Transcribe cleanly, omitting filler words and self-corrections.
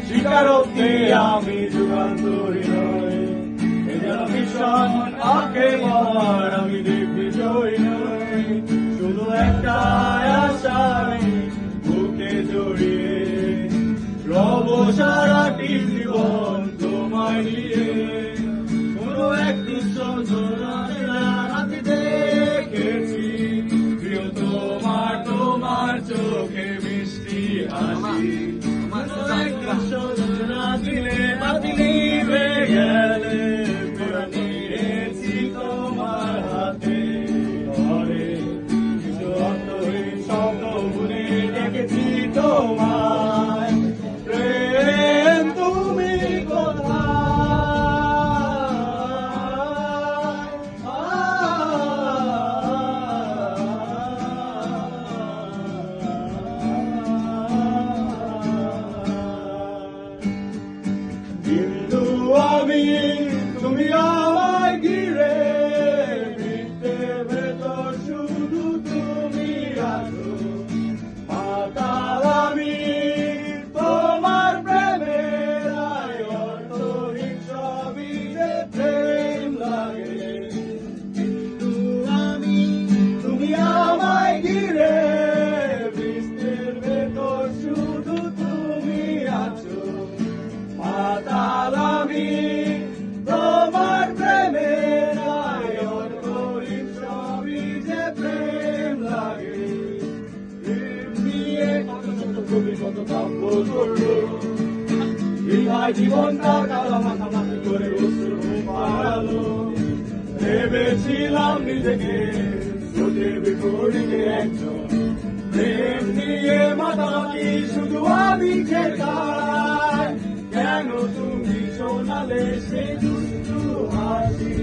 স্বীকারোক্তি আমি যুগান্তরী নই, যেন ভীষণ একেবার আমি দিগ্বিজয়ী নই। শুধু একটা আশায় বুকে জড়িয়ে রব সারাটি জীবন তোমায় নিয়ে। কোনো একটু রাতে দেখেছি প্রিয় তোমার চোখে মিষ্টি হাসি। দিলে বাতিলে গেলে নিয়েছি তোমার হাতে ধরে, কিছু অন্তহীন শব্দ ভুলে ডেকেছি তোমায়। প্রেম তুমি কিন্তু আমি তুমি আমায় ঘিরে বৃত্তের ভেতর শুধু তুমি আছো। মাতাল আমি তোমার প্রেমের অর্থহীন সবই যে প্রেম লাগে। কিন্তু আমি তুমি আমায় ঘিরে বৃত্তের ভেতর শুধু তুমি আছো। মাতাল আমি তোমার প্রেমের অর্থহীন সবই যে প্রেম লাগে। প্রেম নিয়ে কত শত কবি কত কাব্য করলো, ভাই জীবনটা কালা মাখামাখি করে অশ্রু পাড়ালো। ভেবেছিলাম নিজেকে স্রোতের বিপরীতে একজন, প্রেম নিয়ে মাতামাতি শুধু আমি খেতাম। কেন তুমি শোনালে সে দুষ্টু হাসি?